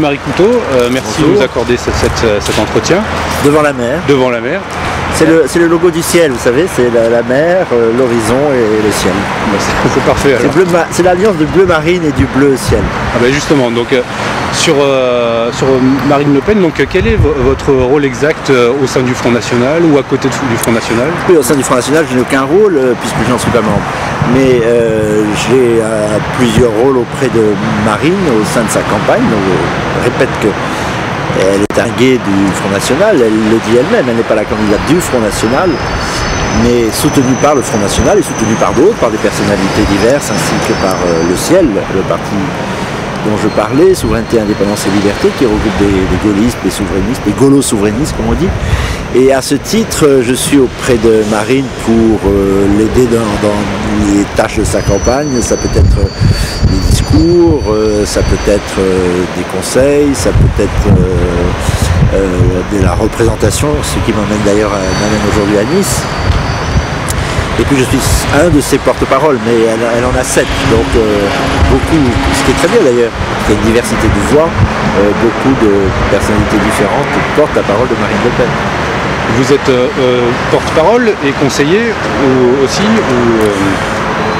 Paul-Marie Couteau, merci Bonjour. de nous accorder cet entretien. Devant la mer. Devant la mer. C'est le logo du ciel, vous savez, c'est la mer, l'horizon et le ciel. C'est parfait alors. C'est l'alliance du bleu marine et du bleu ciel. Ah ben justement, donc sur Marine Le Pen, donc quel est votre rôle exact au sein du Front National ou à côté du Front National? Oui, au sein du Front National, je n'ai aucun rôle puisque je n'en suis pas membre. Mais j'ai plusieurs rôles auprès de Marine au sein de sa campagne. Donc, je répète que elle est arguée du Front National, elle le dit elle-même, elle n'est pas la candidate du Front National, mais soutenue par le Front National et soutenue par d'autres, par des personnalités diverses, ainsi que par le Ciel, le parti dont je parlais, Souveraineté, Indépendance et Liberté, qui regroupe des gaullistes, des souverainistes, des gaulo-souverainistes, comme on dit. Et à ce titre, je suis auprès de Marine pour l'aider dans les tâches de sa campagne. Ça peut être des discours, ça peut être des conseils, ça peut être de la représentation, ce qui m'amène d'ailleurs aujourd'hui à Nice. Et puis je suis un de ses porte-parole, mais elle en a 7, donc beaucoup, ce qui est très bien d'ailleurs, il y a une diversité de voix, beaucoup de personnalités différentes portent la parole de Marine Le Pen. Vous êtes porte-parole et conseiller aussi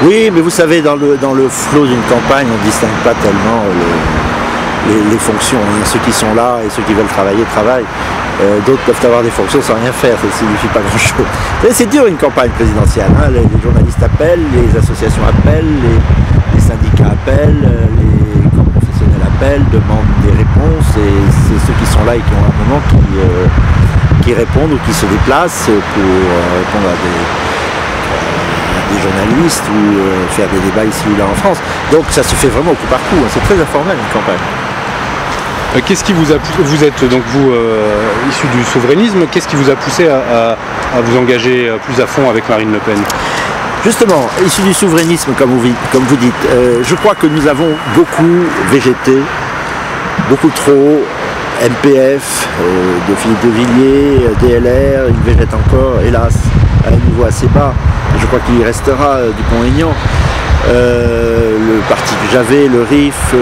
Oui, mais vous savez, dans le flot d'une campagne, on ne distingue pas tellement les fonctions. Hein. Ceux qui sont là et ceux qui veulent travailler, travaillent. D'autres peuvent avoir des fonctions sans rien faire, ça ne signifie pas grand-chose. C'est dur une campagne présidentielle. Hein. Les journalistes appellent, les associations appellent, les syndicats appellent, les corps professionnels appellent, demandent des réponses. Et c'est ceux qui sont là et qui ont un moment qui répondent ou qui se déplacent pour répondre à des journalistes ou faire des débats ici ou là en France. Donc ça se fait vraiment au coup par coup. Hein. C'est très informel une campagne. Qu'est-ce qui vous a poussé, vous êtes donc vous issu du souverainisme, qu'est-ce qui vous a poussé à vous engager plus à fond avec Marine Le Pen? Justement, issu du souverainisme, comme vous dites, je crois que nous avons beaucoup végété, beaucoup trop, MPF, de Philippe de Villiers, DLR, il végète encore, hélas, à un niveau assez bas, et je crois qu'il y restera Dupont-Aignan. Le parti que j'avais, le RIF,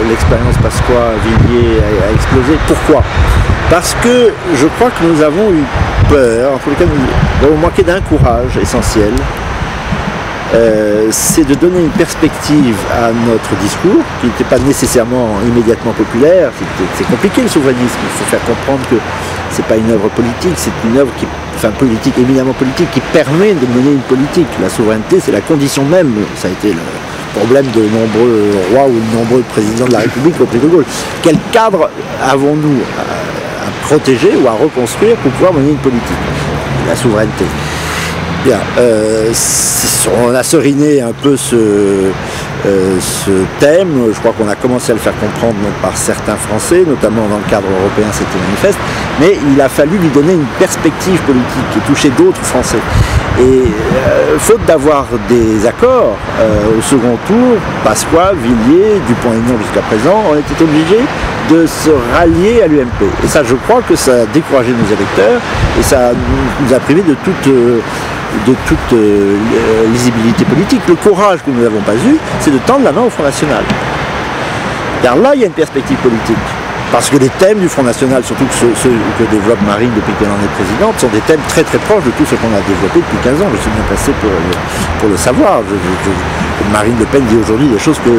l'expérience Pasqua-Villiers a explosé. Pourquoi? Parce que je crois que nous avons eu peur, en tous les cas nous avons manqué d'un courage essentiel, c'est de donner une perspective à notre discours, qui n'était pas nécessairement immédiatement populaire. C'est compliqué le souverainisme, il faut faire comprendre que c'est pas une œuvre politique, c'est une œuvre politique, éminemment politique, qui permet de mener une politique. La souveraineté, c'est la condition même, ça a été le problème de nombreux rois ou de nombreux présidents de la République au prix de Gaulle. Quel cadre avons-nous à protéger ou à reconstruire pour pouvoir mener une politique? La souveraineté. Bien, on a seriné un peu ce thème, je crois qu'on a commencé à le faire comprendre par certains Français, notamment dans le cadre européen, c'était manifeste, mais il a fallu lui donner une perspective politique qui touchait d'autres Français. Et faute d'avoir des accords au second tour, Pasqua, Villiers, Dupont-Aignan jusqu'à présent, on était obligés de se rallier à l'UMP. Et ça, je crois que ça a découragé nos électeurs et ça nous a privés de toute lisibilité politique. Le courage que nous n'avons pas eu, c'est de tendre la main au Front National. Car là, il y a une perspective politique. Parce que les thèmes du Front National, surtout ceux que développe Marine depuis qu'elle en est présidente, sont des thèmes très très proches de tout ce qu'on a développé depuis 15 ans. Je suis bien placé pour le savoir. Marine Le Pen dit aujourd'hui des choses qu'il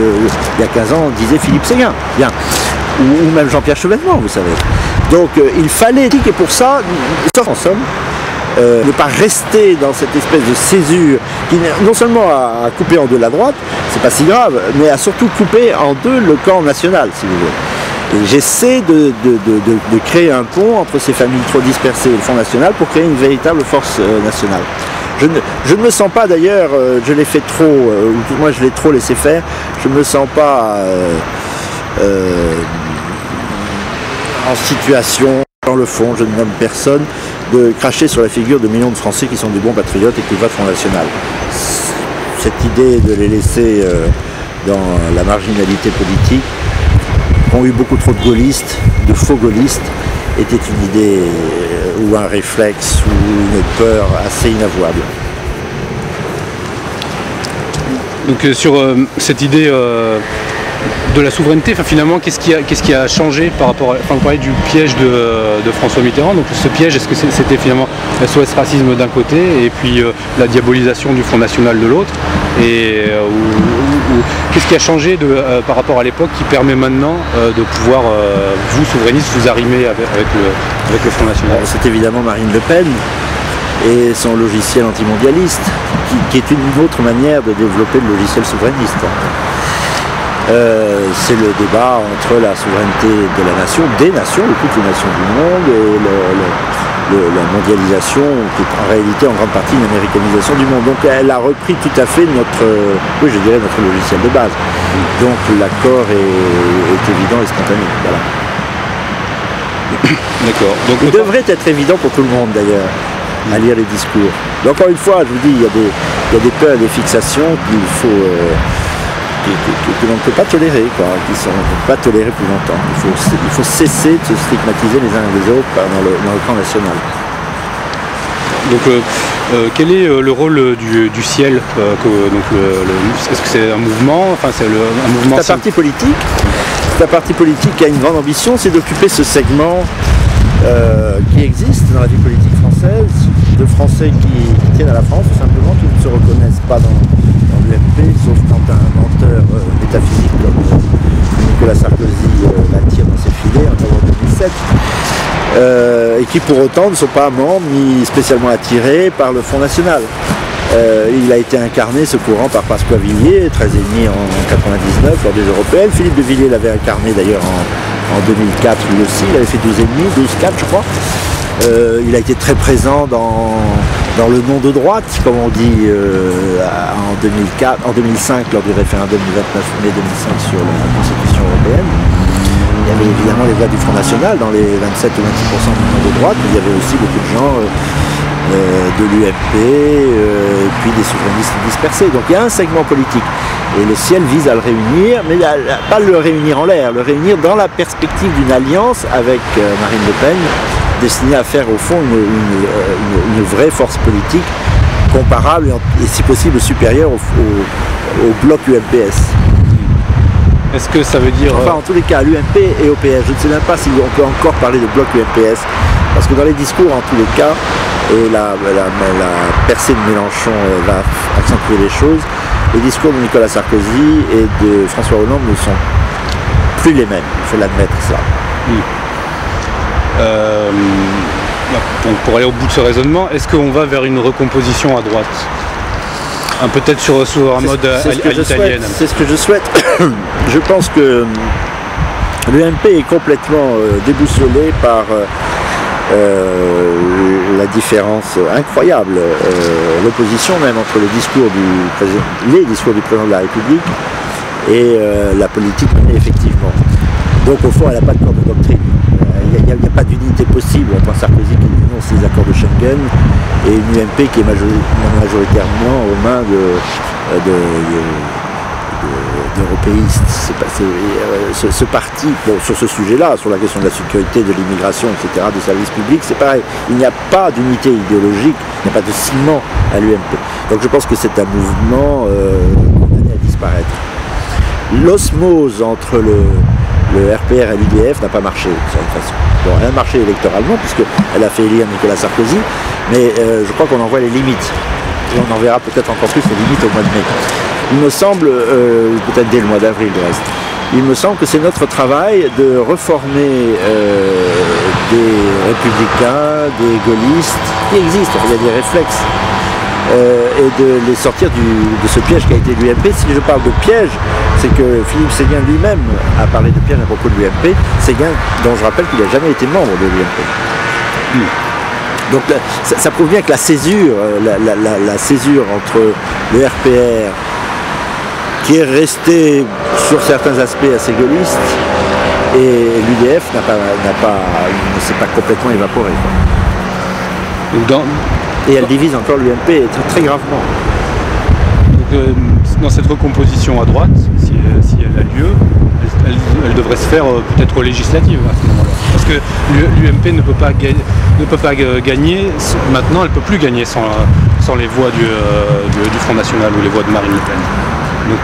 y a 15 ans disait Philippe Séguin. Bien. Ou même Jean-Pierre Chevènement, vous savez. Donc il fallait, et pour ça, sauf en somme, ne pas rester dans cette espèce de césure qui non seulement a coupé en deux la droite, c'est pas si grave, mais a surtout coupé en deux le camp national, si vous voulez. Et j'essaie de créer un pont entre ces familles trop dispersées et le Front National pour créer une véritable force nationale. Je ne me sens pas d'ailleurs, je l'ai fait trop, ou moi je l'ai trop laissé faire, je ne me sens pas en situation, dans le fond, je ne nomme personne, de cracher sur la figure de millions de Français qui sont des bons patriotes et qui votent Front National. Cette idée de les laisser dans la marginalité politique, ont eu beaucoup trop de gaullistes, de faux gaullistes, était une idée ou un réflexe ou une peur assez inavouable. Donc sur cette idée de la souveraineté, enfin, finalement, qu'est-ce qui a changé par rapport à... Enfin, vous parlez du piège de François Mitterrand, donc ce piège, est-ce que c'était finalement SOS Racisme d'un côté et puis la diabolisation du Front National de l'autre, et qu'est-ce qui a changé par rapport à l'époque qui permet maintenant de pouvoir, vous, souverainistes, vous arrimer avec le Front National? C'est évidemment Marine Le Pen et son logiciel antimondialiste, qui est une autre manière de développer le logiciel souverainiste. C'est le débat entre la souveraineté de la nation, des nations, de toutes les nations du monde, et la mondialisation, qui est en réalité en grande partie une américanisation du monde. Donc elle a repris tout à fait notre logiciel de base. Donc l'accord est évident et spontané. Voilà. D'accord. Donc, il devrait être évident pour tout le monde d'ailleurs, à lire les discours. Mais encore une fois, je vous dis, il y a des peurs, des fixations qu'il faut... que l'on ne peut pas tolérer, qu'on ne peut pas tolérer plus longtemps. Il faut cesser de se stigmatiser les uns et les autres dans le camp national. Donc quel est le rôle du ciel est-ce que c'est un mouvement, enfin, c'est un mouvement... C'est un parti politique. C'est un parti politique qui a une grande ambition, c'est d'occuper ce segment qui existe dans la vie politique française, de Français qui tiennent à la France, tout simplement, qui ne se reconnaissent pas dans l'UMP, sauf quand un menteur métaphysique comme Nicolas Sarkozy l'attire dans ses filets en novembre 2007, et qui pour autant ne sont pas membres ni spécialement attirés par le Front National. Il a été incarné, ce courant, par Pasqua Villiers, très émis en 1999 lors des Européennes. Philippe de Villiers l'avait incarné d'ailleurs en 2004 lui aussi, il avait fait 12,5, 12,4 je crois. Il a été très présent dans le nom de droite, comme on dit, en 2005 lors du référendum du 29 mai 2005 sur la Constitution européenne. Il y avait évidemment les voix du Front National dans les 27 ou 26% du nom de droite, mais il y avait aussi beaucoup de gens de l'UMP et puis des souverainistes dispersés. Donc il y a un segment politique et le ciel vise à le réunir, mais pas le réunir en l'air, le réunir dans la perspective d'une alliance avec Marine Le Pen, destinée à faire au fond une vraie force politique comparable et si possible supérieure au bloc UMPS. Est-ce que ça veut dire... Enfin, en tous les cas, l'UMP et au PS. Je ne sais même pas si on peut encore parler de bloc UMPS, parce que dans les discours, en tous les cas, et la percée de Mélenchon va accentuer les choses, les discours de Nicolas Sarkozy et de François Hollande ne sont plus les mêmes, il faut l'admettre, ça. Donc pour aller au bout de ce raisonnement, est-ce qu'on va vers une recomposition à droite? Peut-être sur un mode à l'italienne. C'est ce que je souhaite. Je pense que l'UMP est complètement déboussolé par la différence incroyable, l'opposition même entre les discours du président de la République et la politique menée effectivement. Donc au fond, elle n'a pas de corps de doctrine. Il n'y a pas d'unité possible entre un Sarkozy qui dénonce les accords de Schengen et une UMP qui est majoritairement aux mains d'européistes. Ce parti, bon, sur ce sujet-là, sur la question de la sécurité, de l'immigration, etc., des services publics, c'est pareil. Il n'y a pas d'unité idéologique, il n'y a pas de ciment à l'UMP. Donc je pense que c'est un mouvement condamné à disparaître. L'osmose entre le RPR et l'UDF n'a pas marché de cette façon. Bon, elle a marché électoralement puisqu'elle a fait élire Nicolas Sarkozy, mais je crois qu'on en voit les limites. Et on en verra peut-être encore plus les limites au mois de mai. Il me semble, peut-être dès le mois d'avril du reste, il me semble que c'est notre travail de reformer des républicains, des gaullistes, qui existent, il y a des réflexes, et de les sortir de ce piège qui a été l'UMP. Si je parle de piège, c'est que Philippe Séguin lui-même a parlé de piège à propos de l'UMP, Séguin dont je rappelle qu'il n'a jamais été membre de l'UMP. Donc ça prouve bien que la césure entre le RPR, qui est resté sur certains aspects assez gaulliste, et l'UDF ne s'est pas complètement évaporée. Et elle divise encore l'UMP très gravement. Donc, dans cette recomposition à droite, si elle a lieu, elle devrait se faire peut-être législative à ce moment-là. Parce que l'UMP ne peut pas gagner, maintenant elle ne peut plus gagner sans les voix du Front National ou les voix de Marine Le Pen. Donc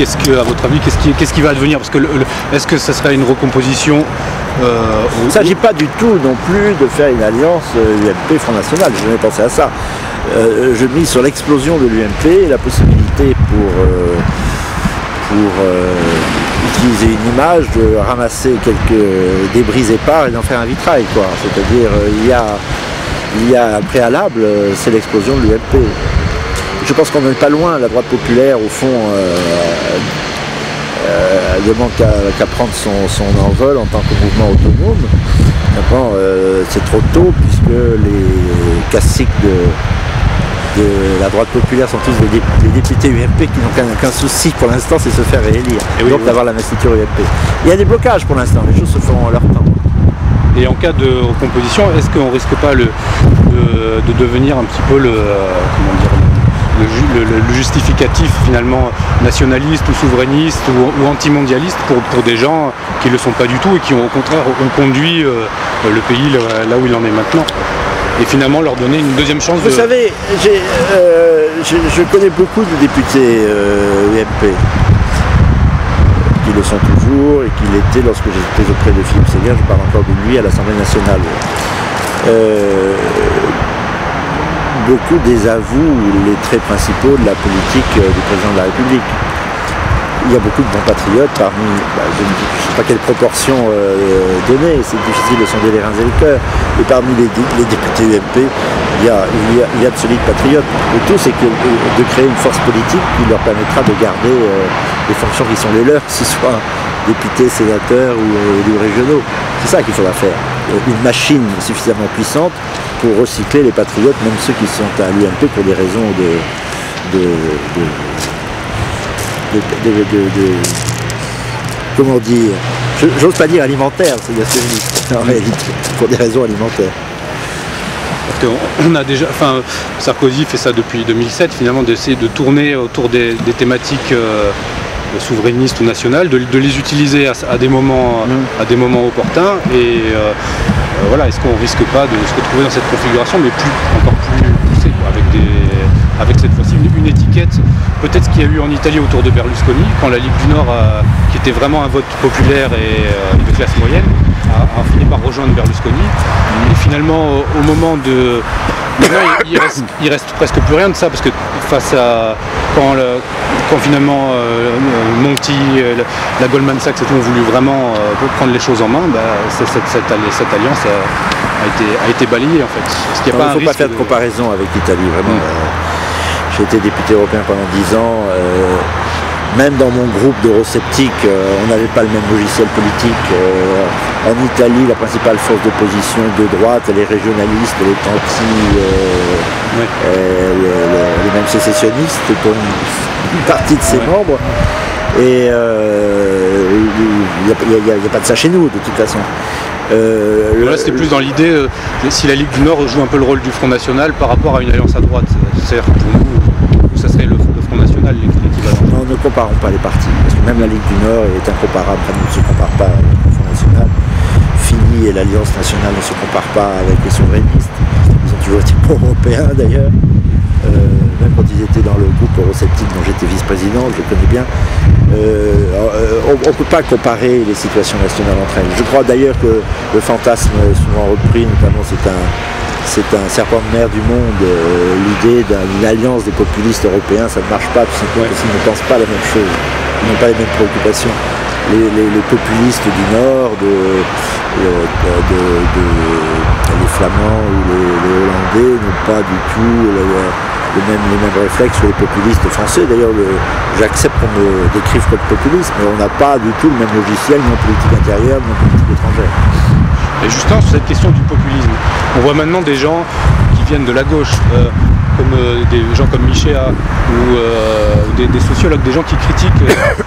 à votre avis, qu'est-ce qui va advenir? Parce que est-ce que ça serait une recomposition Il ne s'agit pas du tout non plus de faire une alliance UMP Front National, je n'ai pensé à ça. Je mise sur l'explosion de l'UMP et la possibilité pour utiliser une image, de ramasser quelques débris épars et d'en faire un vitrail, quoi. C'est-à-dire il y a un préalable, c'est l'explosion de l'UMP. Je pense qu'on n'est pas loin, la droite populaire au fond elle demande qu'à prendre son envol en tant que mouvement autonome. Maintenant c'est trop tôt puisque les caciques de la droite populaire sont tous des députés UMP qui n'ont qu'un souci pour l'instant, c'est se faire réélire, et donc d'avoir la investiture UMP. Il y a des blocages pour l'instant, les choses se feront à leur temps. Et en cas de recomposition, est-ce qu'on ne risque pas de devenir un petit peu le justificatif finalement nationaliste ou souverainiste ou antimondialiste pour des gens qui ne le sont pas du tout et qui ont au contraire conduit le pays là où il en est maintenant? Et finalement leur donner une deuxième chance. Vous savez, je connais beaucoup de députés UMP qui le sont toujours et qui l'étaient lorsque j'étais auprès de Philippe Séguin, je parle encore de lui à l'Assemblée nationale. Beaucoup désavouent les traits principaux de la politique du président de la République. Il y a beaucoup de bons patriotes parmi, je ne sais pas quelle proportion donner, c'est difficile de sonder les reins et le cœur, et parmi les députés UMP, il y a de solides patriotes. Le tout, c'est de créer une force politique qui leur permettra de garder les fonctions qui sont les leurs, que ce soit députés, sénateurs ou élus régionaux. C'est ça qu'il faudra faire. Une machine suffisamment puissante pour recycler les patriotes, même ceux qui sont à l'UMP pour des raisons comment dire, j'ose pas dire alimentaire, c'est nationaliste, en réalité, pour des raisons alimentaires. On a déjà, Sarkozy fait ça depuis 2007 finalement, d'essayer de tourner autour des thématiques souverainistes ou nationales, de les utiliser à des moments opportuns et voilà, est-ce qu'on risque pas de se retrouver dans cette configuration mais encore plus poussée, avec cette fois-ci une étiquette, peut-être ce qu'il y a eu en Italie autour de Berlusconi, quand la Ligue du Nord, qui était vraiment un vote populaire et de classe moyenne, a fini par rejoindre Berlusconi. Et finalement, au moment de... Maintenant, il reste presque plus rien de ça, parce que face à... Quand finalement Monti, la Goldman Sachs et tout ont voulu vraiment prendre les choses en main, cette alliance a été balayée en fait. Il ne faut pas faire de comparaison avec l'Italie, vraiment. J'ai été député européen pendant 10 ans. Même dans mon groupe d'eurosceptiques, on n'avait pas le même logiciel politique. En Italie, la principale force d'opposition de droite, elle est régionaliste, elle est les mêmes sécessionnistes pour une partie de ses membres. Et il n'y a pas de ça chez nous, de toute façon. Là, c'était plus dans l'idée, si la Ligue du Nord joue un peu le rôle du Front National par rapport à une alliance à droite. C'est-à-dire pour nous, ça serait le Front National l'équivalent. Non, ne comparons pas les partis, parce que même la Ligue du Nord est incomparable, elle ne se compare pas au Front National. Fini et l'Alliance nationale ne se comparent pas avec les souverainistes. Ils ont toujours été pro-européens d'ailleurs. Même quand ils étaient dans le groupe eurosceptique dont j'étais vice-président, je le connais bien. On ne peut pas comparer les situations nationales entre elles. Je crois d'ailleurs que le fantasme souvent repris, notamment c'est un serpent de mer du monde, l'idée d'une alliance des populistes européens, ça ne marche pas, tout simplement parce qu'ils ne pensent pas la même chose, ils n'ont pas les mêmes préoccupations. Les populistes du Nord, les Flamands ou les Hollandais n'ont pas du tout les mêmes réflexes que les populistes français. D'ailleurs, j'accepte qu'on me décrive comme populiste, mais on n'a pas du tout le même logiciel, ni en politique intérieure, ni en politique étrangère. Et justement, sur cette question du populisme, on voit maintenant des gens qui viennent de la gauche, comme des gens comme Michéa ou des sociologues, des gens qui critiquent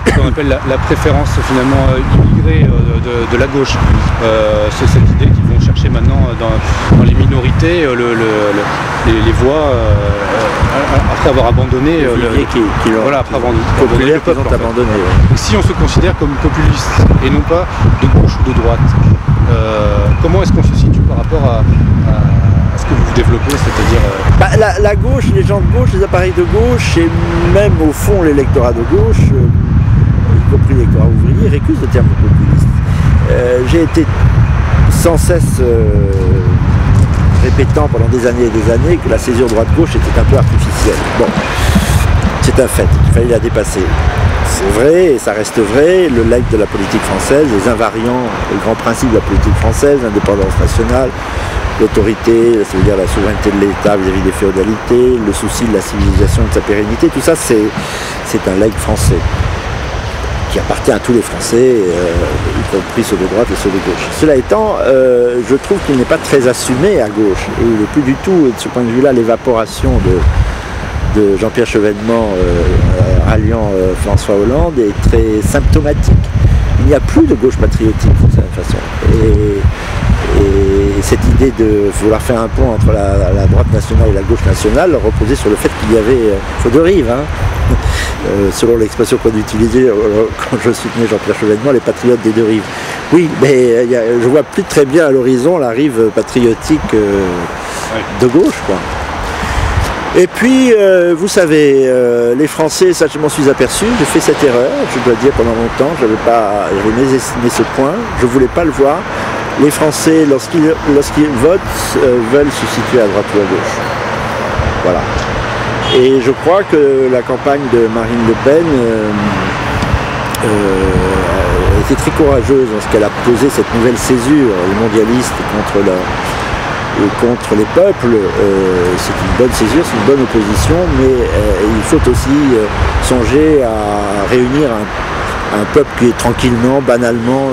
ce qu'on appelle la préférence finalement immigrée de la gauche. C'est cette idée qu'ils vont chercher maintenant dans les minorités les voix après avoir abandonné après avoir abandonné le peuple. Donc, si on se considère comme populiste et non pas de gauche ou de droite, comment est-ce qu'on se situe par rapport à ce que vous développez, c'est-à-dire la gauche, les gens de gauche, les appareils de gauche et même au fond l'électorat de gauche m'accuse de terme populiste. J'ai été sans cesse répétant pendant des années et des années que la césure droite-gauche était un peu artificielle. Bon, c'est un fait, il fallait la dépasser. C'est vrai, et ça reste vrai, le legs de la politique française, les invariants, les grands principes de la politique française, l'indépendance nationale, l'autorité, ça veut dire la souveraineté de l'État vis-à-vis des féodalités, le souci de la civilisation et de sa pérennité, tout ça c'est un legs français qui appartient à tous les Français, y compris ceux de droite et ceux de gauche. Cela étant, je trouve qu'il n'est pas très assumé à gauche, et il n'est plus du tout, de ce point de vue-là, l'évaporation de Jean-Pierre Chevènement ralliant François Hollande est très symptomatique. Il n'y a plus de gauche patriotique d'une certaine façon. Et cette idée de vouloir faire un pont entre la droite nationale et la gauche nationale reposait sur le fait qu'il y avait feu de rive, hein. Selon l'expression qu'on utilisait quand je soutenais Jean-Pierre Chevènement, les patriotes des deux rives. Oui, mais je vois plus très bien à l'horizon la rive patriotique de gauche, quoi. Et puis, vous savez, les Français, ça je m'en suis aperçu, j'ai fait cette erreur, je dois dire pendant longtemps, j'avais mésestimé ce point, je ne voulais pas le voir. Les Français, lorsqu'ils votent, veulent se situer à droite ou à gauche. Voilà. Et je crois que la campagne de Marine Le Pen était très courageuse lorsqu'elle a posé cette nouvelle césure mondialiste contre les peuples. C'est une bonne césure, c'est une bonne opposition, mais il faut aussi songer à réunir un peuple qui est tranquillement, banalement,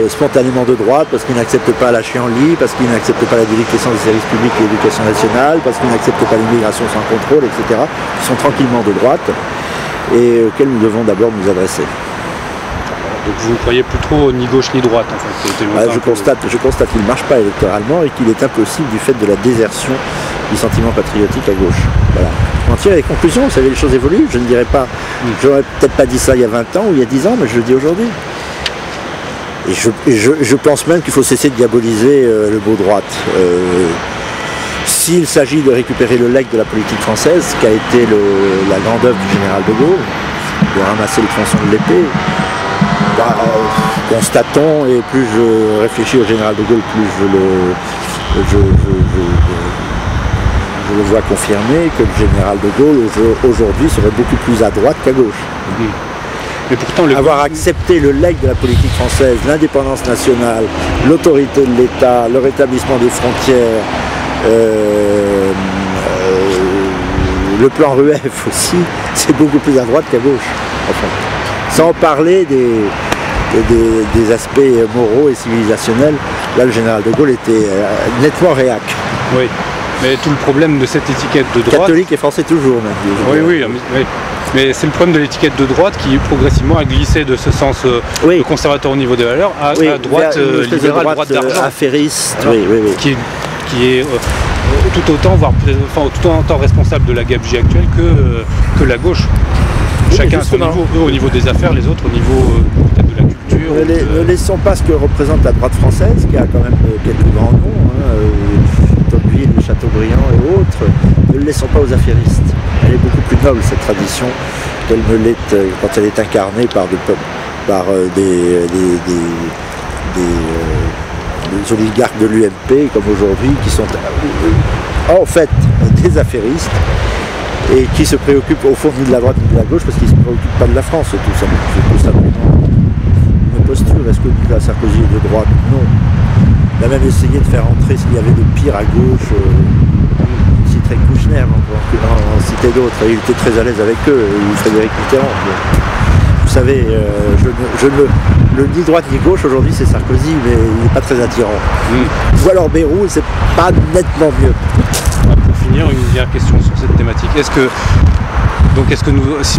spontanément de droite, parce qu'il n'accepte pas la chienlit, parce qu'il n'accepte pas la déliquescence des services publics et l'éducation nationale, parce qu'il n'accepte pas l'immigration sans contrôle, etc., qui sont tranquillement de droite et auxquels nous devons d'abord nous adresser. Donc vous ne croyez plus trop ni gauche ni droite en fait. Je constate qu'il ne marche pas électoralement et qu'il est impossible du fait de la désertion du sentiment patriotique à gauche. Voilà. On tire les conclusions, vous savez, les choses évoluent, je ne dirais pas, j'aurais peut-être pas dit ça il y a 20 ans ou il y a 10 ans, mais je le dis aujourd'hui. Et je pense même qu'il faut cesser de diaboliser le mot droite. S'il s'agit de récupérer le legs de la politique française, qui a été la grande œuvre du général de Gaulle, de ramasser le tronçon de l'épée, constatons, et plus je réfléchis au général de Gaulle, plus je le vois confirmer que le général de Gaulle aujourd'hui serait beaucoup plus à droite qu'à gauche. Mais pourtant, avoir accepté le legs de la politique française, l'indépendance nationale, l'autorité de l'État, le rétablissement des frontières, le plan RUEF aussi, c'est beaucoup plus à droite qu'à gauche. Enfin, sans parler des aspects moraux et civilisationnels, là le général de Gaulle était nettement réac. Oui, mais tout le problème de cette étiquette de droite... Catholique et français toujours, même. Oui. Mais c'est le problème de l'étiquette de droite qui progressivement a glissé de ce sens de conservateur au niveau des valeurs à droite libérale, droite d'argent, affairiste, qui est tout autant, voire tout autant responsable de la gabegie actuelle que la gauche. Chacun à son niveau, eux au niveau des affaires, les autres au niveau peut-être de la culture. Ne laissons pas ce que représente la droite française, qui a quand même quelques grands noms, Tocqueville, Chateaubriand et autres, ne le laissons pas aux affairistes. Elle est beaucoup plus noble cette tradition qu'elle ne l'est quand elle est incarnée par des oligarques de l'UMP comme aujourd'hui, qui sont en fait des affairistes et qui se préoccupent au fond ni de la droite ni de la gauche parce qu'ils ne se préoccupent pas de la France, c'est tout simplement une posture. Est-ce que Nicolas Sarkozy est de droite? Non. Il a même essayé de faire entrer ce qu'il y avait de pire à gauche. Il citerait Kouchner, en citer d'autres. Il était très à l'aise avec eux, ou Frédéric Mitterrand. Vous savez, le ni droite ni gauche aujourd'hui c'est Sarkozy, mais il n'est pas très attirant. Ou alors Bayrou, c'est pas nettement mieux. Pour finir, une dernière question sur cette thématique.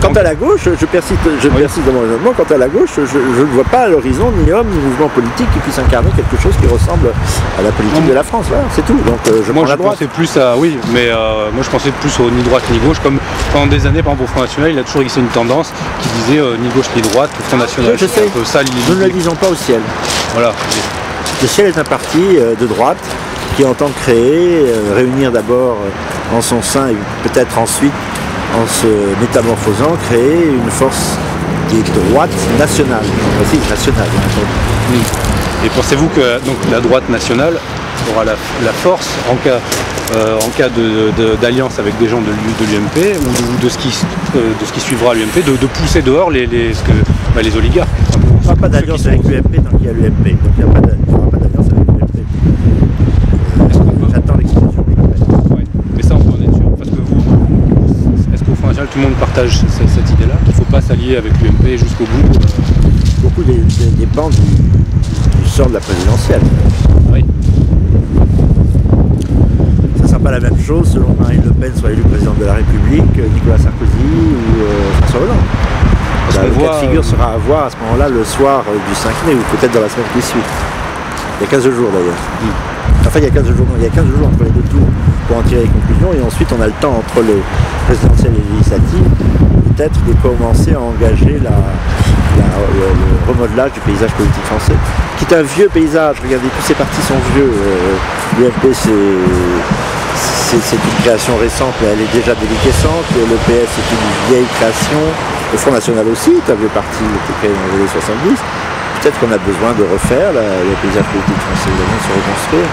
Quant à la gauche, je persiste dans mon raisonnement, quant à la gauche, je ne vois pas à l'horizon ni homme ni mouvement politique qui puisse incarner quelque chose qui ressemble à la politique de la France. Voilà, c'est tout. Donc je pensais plus à moi je pensais plus au ni droite ni gauche, comme pendant des années, par exemple au Front National, il a toujours existé une tendance qui disait ni gauche ni droite, le Front National. Je sais, nous ne le disons pas au ciel. Voilà. Le ciel est un parti de droite qui entend créer, réunir d'abord en son sein et peut-être ensuite, en se métamorphosant, créer une force des droites nationales. Aussi nationales. Et pensez-vous que donc, la droite nationale aura la force en cas d'alliance avec des gens de l'UMP ou de ce qui suivra l'UMP, de pousser dehors les oligarques? Il n'y aura pas d'alliance avec l'UMP tant qu'il y a l'UMP. Donc il n'y aura pas d'alliance avec l'UMP. J'attends l'explication. Ouais. Mais ça, on peut en être sûr. Parce que est-ce qu'au Front National, tout le monde partage cette idée-là, qu'il ne faut pas s'allier avec l'UMP jusqu'au bout? Beaucoup dépend du sort de la présidentielle. Oui. Ça ne sera pas la même chose selon que Marine Le Pen soit élue présidente de la République, Nicolas Sarkozy ou François Hollande. Le cas de figure sera à voir à ce moment-là le soir du 5 mai ou peut-être dans la semaine qui suit. Il y a 15 jours d'ailleurs. Enfin, il y a 15 jours, non, il y a 15 jours entre les deux tours pour en tirer les conclusions et ensuite on a le temps entre le présidentiel et le législatif peut-être de commencer à engager le remodelage du paysage politique français, qui est un vieux paysage. Regardez, tous ces partis sont vieux. L'UMP c'est une création récente, mais elle est déjà déliquescente. Le PS c'est une vieille création. Le Front National aussi est un vieux parti, il a été créé dans les années 70. Peut-être qu'on a besoin de refaire le paysage politique français, de se reconstruire.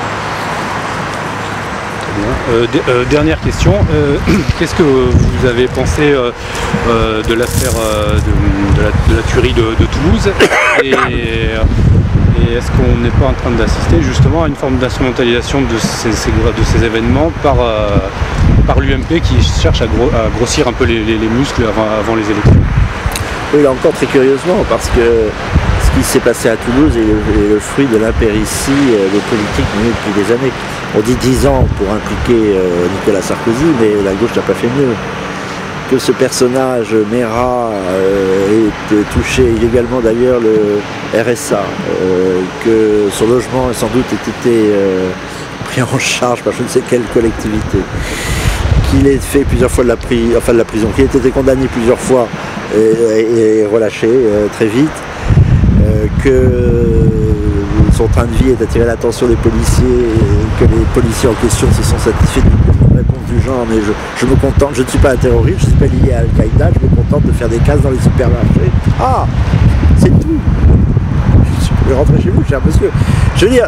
Dernière question, qu'est-ce que vous avez pensé de l'affaire de la tuerie de Toulouse et est-ce qu'on n'est pas en train d'assister justement à une forme d'instrumentalisation de ces événements par l'UMP qui cherche à grossir un peu les muscles avant les élections? Oui, là encore très curieusement, parce que ce qui s'est passé à Toulouse est le fruit de l'impéritie des politiques menées depuis des années. On dit 10 ans pour impliquer Nicolas Sarkozy, mais la gauche n'a pas fait mieux. Que ce personnage, Mera, ait touché illégalement d'ailleurs le RSA, que son logement ait sans doute été pris en charge par je ne sais quelle collectivité, qu'il ait fait plusieurs fois de la prison, qu'il ait été condamné plusieurs fois et relâché très vite, que son train de vie est d'attirer l'attention des policiers et que les policiers en question se sont satisfaits d'une réponse du genre mais je me contente, je ne suis pas un terroriste, je ne suis pas lié à Al-Qaïda, je me contente de faire des cases dans les supermarchés. Ah, c'est tout. Je vais rentrer chez vous, cher monsieur. Je veux dire,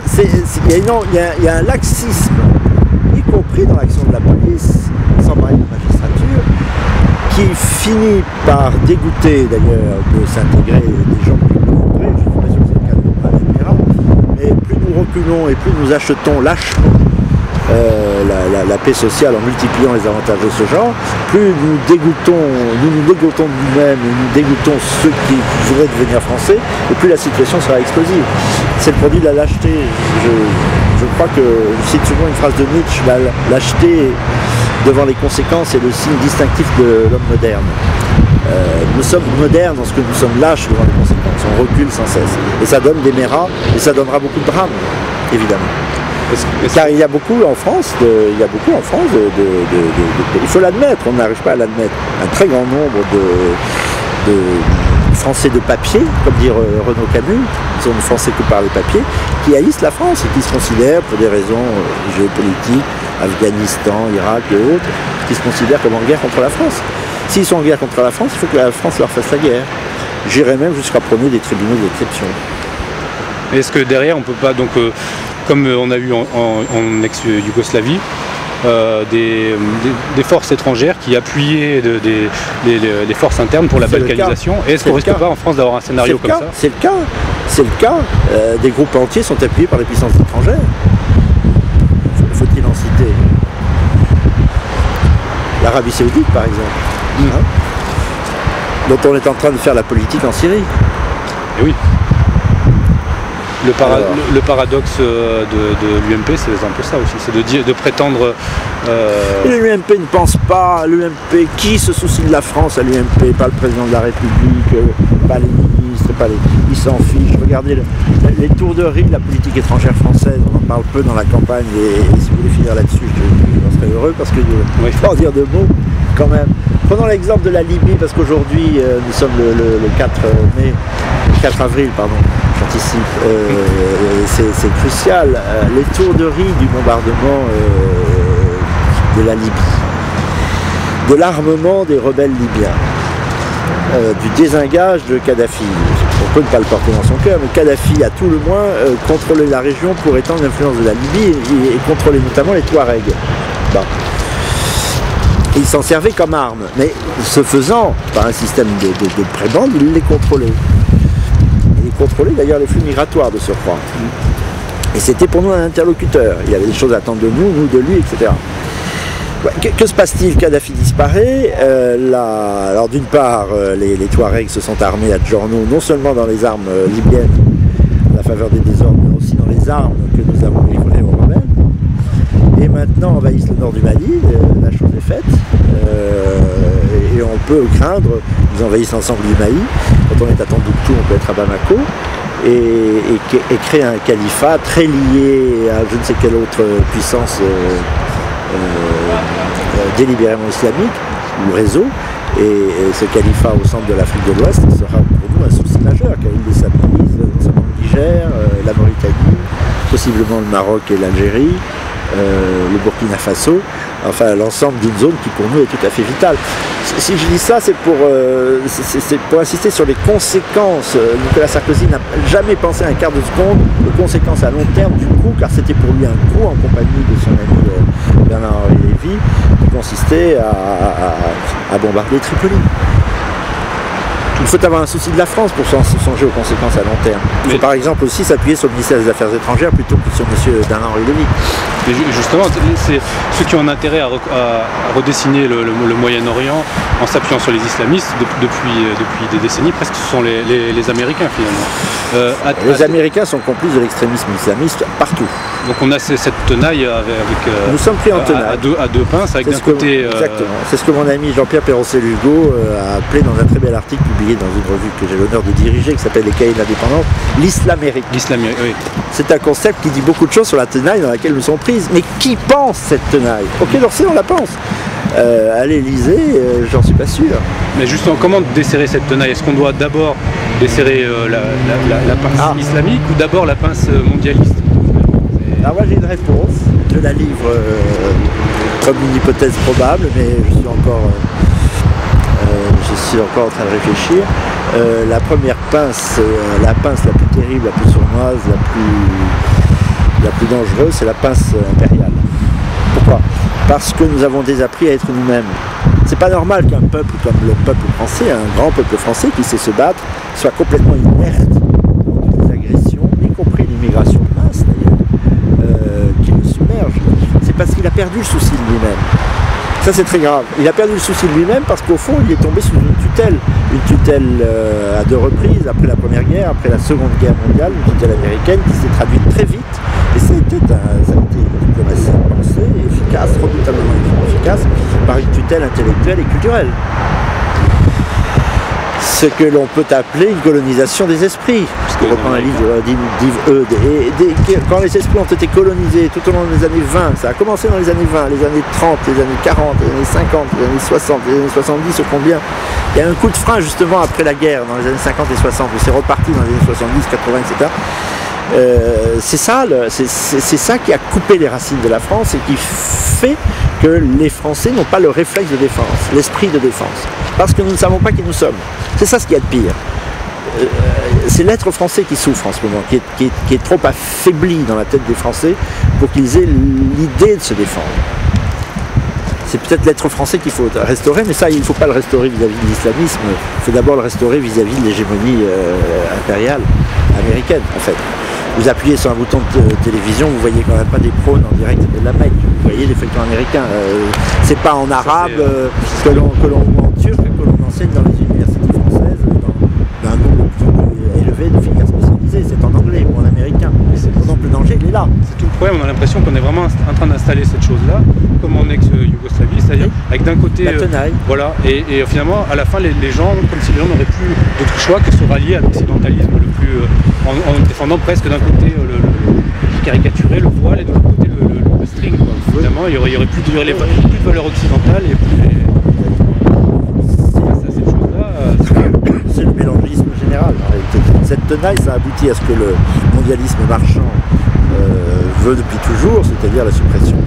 il y a un laxisme, y compris dans l'action de la police, sans parler de la magistrature, qui finit par dégoûter d'ailleurs de s'intégrer des gens qui le voudraient. Je ne suis pas sûr que c'est le cas de Mera, mais plus nous reculons et plus nous achetons lâchement la paix sociale en multipliant les avantages de ce genre, plus nous nous dégoûtons de nous-mêmes, nous dégoûtons ceux qui voudraient devenir français, et plus la situation sera explosive. C'est le produit de la lâcheté. Je crois que, je cite souvent une phrase de Nietzsche, la lâcheté devant les conséquences est le signe distinctif de l'homme moderne. Nous sommes modernes en ce que nous sommes lâches devant les conséquences, on recule sans cesse. Et ça donne des méras, et ça donnera beaucoup de drames, évidemment. Car il y a beaucoup en France, il faut l'admettre, on n'arrive pas à l'admettre, un très grand nombre de Français de papier, comme dire Renaud Camus, ils sont Français que par les papiers, qui haïssent la France et qui se considèrent, pour des raisons géopolitiques, Afghanistan, Irak et autres, qui se considèrent comme en guerre contre la France. S'ils sont en guerre contre la France, il faut que la France leur fasse la guerre. J'irais même jusqu'à prôner des tribunaux d'exception. Est-ce que derrière, on ne peut pas, donc, comme on a eu en ex-Yougoslavie, des forces étrangères qui appuyaient les forces internes pour la balkanisation? Et est-ce qu'on ne risque pas en France d'avoir un scénario comme ça? C'est le cas. Des groupes entiers sont appuyés par les puissances étrangères. Faut-il en citer? L'Arabie Saoudite, par exemple, dont on est en train de faire la politique en Syrie. Et oui. Le paradoxe de l'UMP, c'est un peu ça aussi, c'est de prétendre... L'UMP ne pense pas, l'UMP, qui se soucie de la France à l'UMP? Pas le président de la République, pas les ministres, ils s'en fichent. Regardez les tours de riz, la politique étrangère française, on en parle peu dans la campagne, et si vous voulez finir là-dessus, je serais heureux, parce que je ne vais pas en dire deux mots quand même. Prenons l'exemple de la Libye, parce qu'aujourd'hui, nous sommes le 4 avril, pardon. J'anticipe, c'est crucial. Les tours de riz du bombardement de la Libye, de l'armement des rebelles libyens. du désengage de Kadhafi. On peut ne pas le porter dans son cœur, mais Kadhafi, à tout le moins, contrôlait la région pour étendre l'influence de la Libye et contrôler notamment les Touaregs. Bon. Il s'en servait comme arme, mais ce faisant, par un système de prébande, il les contrôlait. Il contrôlait d'ailleurs les flux migratoires de surcroît. Et c'était pour nous un interlocuteur. Il y avait des choses à attendre de nous, nous de lui, etc. Que se passe-t-il? Kadhafi disparaît. Alors d'une part, les Touaregs se sont armés à Djorno, non seulement dans les armes libyennes, à la faveur des désordres, mais aussi dans les armes que nous avons livrées aux rebelles. Et maintenant envahissent le nord du Mali, la chose est faite. Et on peut craindre, ils envahissent l'ensemble du Mali. Quand on est à Tombouctou, on peut être à Bamako. Et créer un califat très lié à je ne sais quelle autre puissance délibérément islamique ou réseau, et ce califat au centre de l'Afrique de l'Ouest sera pour nous un souci majeur car il déstabilise non seulement le Niger, la Mauritanie, possiblement le Maroc et l'Algérie, le Burkina Faso, enfin l'ensemble d'une zone qui pour nous est tout à fait vitale. Si je dis ça, c'est pour insister sur les conséquences. Nicolas Sarkozy n'a jamais pensé un quart de seconde aux conséquences à long terme du coup, car c'était pour lui un coup en compagnie de son ami Bernard-Henri Lévy, qui consistait à bombarder Tripoli. Il faut avoir un souci de la France pour songer aux conséquences à long terme. Il faut par exemple aussi s'appuyer sur le ministère des Affaires étrangères plutôt que sur M. Bernard-Henri Lévy. Mais justement, c'est ceux qui ont un intérêt à redessiner le Moyen-Orient en s'appuyant sur les islamistes depuis des décennies, presque ce sont les Américains finalement. Les Américains sont complices de l'extrémisme islamiste partout. Donc on a cette tenaille avec nous sommes pris en tenaille. À deux pinces, avec d'un côté... Exactement. C'est ce que mon ami Jean-Pierre Perroncet-Lugo a appelé dans un très bel article publié dans une revue que j'ai l'honneur de diriger, qui s'appelle Les Cahiers de l'Indépendance, l'Islamérique. L'Islamérique, oui. C'est un concept qui dit beaucoup de choses sur la tenaille dans laquelle nous sommes prises. Mais qui pense cette tenaille? Au Quai d'Orsay, on la pense. À l'Élysée, j'en suis pas sûr. Mais justement, comment desserrer cette tenaille? Est-ce qu'on doit d'abord desserrer la pince islamique ou d'abord la pince mondialiste? Alors moi j'ai une réponse, je la livre comme une hypothèse probable, mais je suis encore en train de réfléchir. La première pince, la pince la plus terrible, la plus sournoise, la plus dangereuse, c'est la pince impériale. Pourquoi? Parce que nous avons désappris à être nous-mêmes. C'est pas normal qu'un peuple comme le peuple français, un grand peuple français qui sait se battre, soit complètement inerte aux agressions, y compris l'immigration de masse d'ailleurs, qui le submerge. C'est parce qu'il a perdu le souci de lui-même. Ça c'est très grave. Il a perdu le souci de lui-même parce qu'au fond il est tombé sous une tutelle à deux reprises, après la Première Guerre, après la Seconde Guerre mondiale, une tutelle américaine qui s'est traduite très vite. Et ça a été une diplomatie pensée, efficace, redoutablement efficace, par une tutelle intellectuelle et culturelle. Ce que l'on peut appeler une colonisation des esprits, puisque reprend un livre d'Yves Eudes. Quand les esprits ont été colonisés tout au long des années 20, ça a commencé dans les années 20, les années 30, les années 40, les années 50, les années 60, les années 70, au combien. Il y a un coup de frein justement après la guerre, dans les années 50 et 60, où c'est reparti dans les années 70, 80, etc. C'est ça qui a coupé les racines de la France et qui fait que les Français n'ont pas le réflexe de défense, l'esprit de défense, parce que nous ne savons pas qui nous sommes. C'est ça ce qu'il y a de pire. C'est l'être français qui souffre en ce moment, qui est trop affaibli dans la tête des Français pour qu'ils aient l'idée de se défendre. C'est peut-être l'être français qu'il faut restaurer, mais ça, il ne faut pas le restaurer vis-à-vis de l'islamisme, il faut d'abord le restaurer vis-à-vis de l'hégémonie impériale américaine, en fait. Vous appuyez sur un bouton de télévision, vous voyez quand même pas des prônes en direct de la Mecque, vous voyez les feuilletons américains. C'est pas en arabe que l'on ou en turc que l'on enseigne dans les universités françaises, dans un nombre plus élevé de filières spécialisées, c'est en anglais ou en américain. Donc le danger il est là. C'est tout le problème, on a l'impression qu'on est vraiment en train d'installer cette chose-là, comme en ex-Yougoslavie, c'est-à-dire avec d'un côté... La tenaille. Voilà, et finalement, à la fin, les gens, comme si les gens n'auraient plus d'autre choix que se rallier à l'occidentalisme le plus... en défendant presque d'un côté le caricaturé, le voile, et de l'autre côté le string. Quoi. Finalement, il y aurait plus de valeurs occidentales et plus... Cette chose-là... C'est le mélangisme général. Cette tenaille, ça aboutit à ce que le mondialisme marchand veut depuis toujours, c'est-à-dire la suppression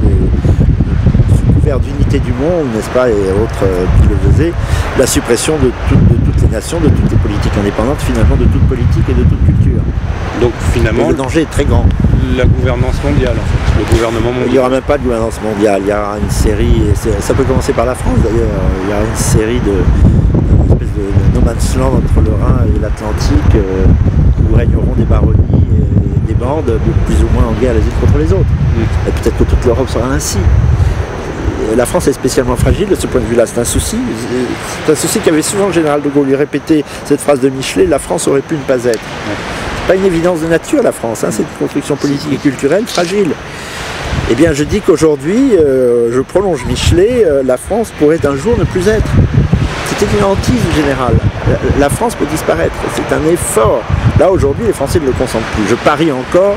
sous couvert d'unité du monde, n'est-ce pas, et autres qui le faisaient, la suppression de toutes les nations, de toutes les politiques indépendantes, finalement de toute politique et de toute culture. Donc finalement, et le danger est très grand. La gouvernance mondiale, en fait, le gouvernement mondial. Il n'y aura même pas de gouvernance mondiale, il y aura une série, ça peut commencer par la France d'ailleurs, il y aura une série une espèce de no man's land entre le Rhin et l'Atlantique, où régneront des baronnies et des bandes plus ou moins en guerre les unes contre les autres. Et peut-être que toute l'Europe sera ainsi. La France est spécialement fragile de ce point de vue-là, c'est un souci. C'est un souci qu'avait souvent le général de Gaulle. Lui répétait cette phrase de Michelet, la France aurait pu ne pas être. Pas une évidence de nature la France, hein, c'est une construction politique et culturelle fragile. Eh bien je dis qu'aujourd'hui, je prolonge Michelet, la France pourrait un jour ne plus être. C'était une hantise générale. La France peut disparaître, c'est un effort. Là aujourd'hui les Français ne le consentent plus. Je parie encore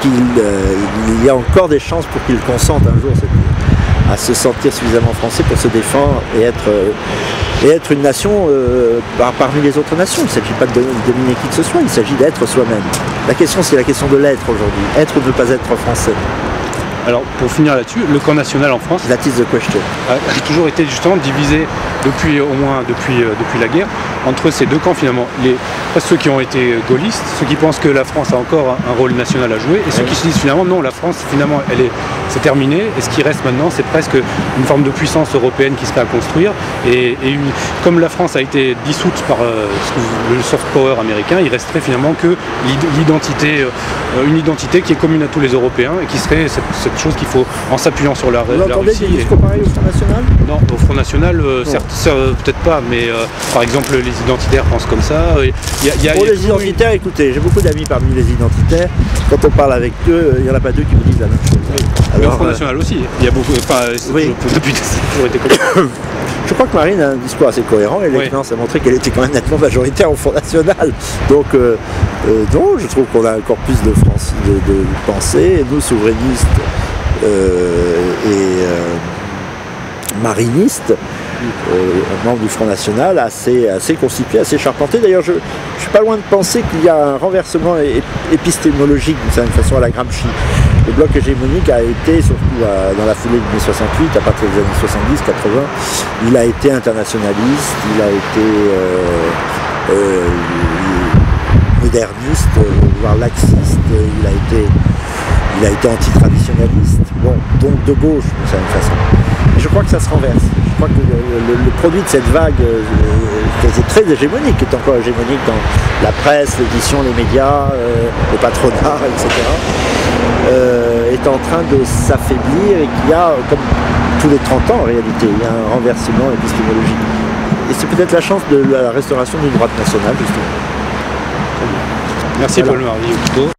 qu'il y a encore des chances pour qu'ils consentent un jour à se sentir suffisamment français pour se défendre et être une nation parmi les autres nations. Il ne s'agit pas de dominer qui que ce soit, il s'agit d'être soi-même. La question, c'est la question de l'être aujourd'hui. Être ou ne pas être français. Alors, pour finir là-dessus, le camp national en France That is the question. A toujours été justement divisé depuis la guerre entre ces deux camps finalement. Ceux qui ont été gaullistes, ceux qui pensent que la France a encore un rôle national à jouer, et ceux qui se disent finalement non, la France finalement c'est terminé, et ce qui reste maintenant c'est presque une forme de puissance européenne qui serait à construire, et comme la France a été dissoute par le soft power américain, il resterait finalement que une identité qui est commune à tous les Européens, et qui serait cette chose qu'il faut, en s'appuyant sur la Russie. Vous entendez des discours pareils au Front National? Non, au Front National, certes, peut-être pas, mais par exemple les identitaires pensent comme ça. Pour les identitaires, écoutez, j'ai beaucoup d'amis parmi les identitaires. Quand on parle avec eux, il n'y en a pas deux qui vous disent la même chose. Oui. Alors, au Front National aussi, il y a beaucoup. Depuis toujours été comme ça. Je crois que Marine a un discours assez cohérent et l'expérience a montré qu'elle était quand même nettement majoritaire au Front National. Donc, non, je trouve qu'on a encore plus de pensée. Et nous, souverainistes et marinistes, membres du Front National, assez constitués, assez charpentés. D'ailleurs, je ne suis pas loin de penser qu'il y a un renversement épistémologique d'une certaine façon à la Gramsci. Le bloc hégémonique a été, surtout dans la foulée de mai 68, à partir des années 70-80, il a été internationaliste, il a été moderniste, voire laxiste, il a été antitraditionnaliste, bon, donc de gauche d'une certaine façon. Et je crois que ça se renverse. Je crois que le produit de cette vague qui était très hégémonique, qui est encore hégémonique dans la presse, l'édition, les médias, le patronat, etc., est en train de s'affaiblir et qu'il y a, comme tous les 30 ans en réalité, il y a un renversement épistémologique. Et c'est peut-être la chance de la restauration d'une droite nationale, justement. Merci Paul-Marie.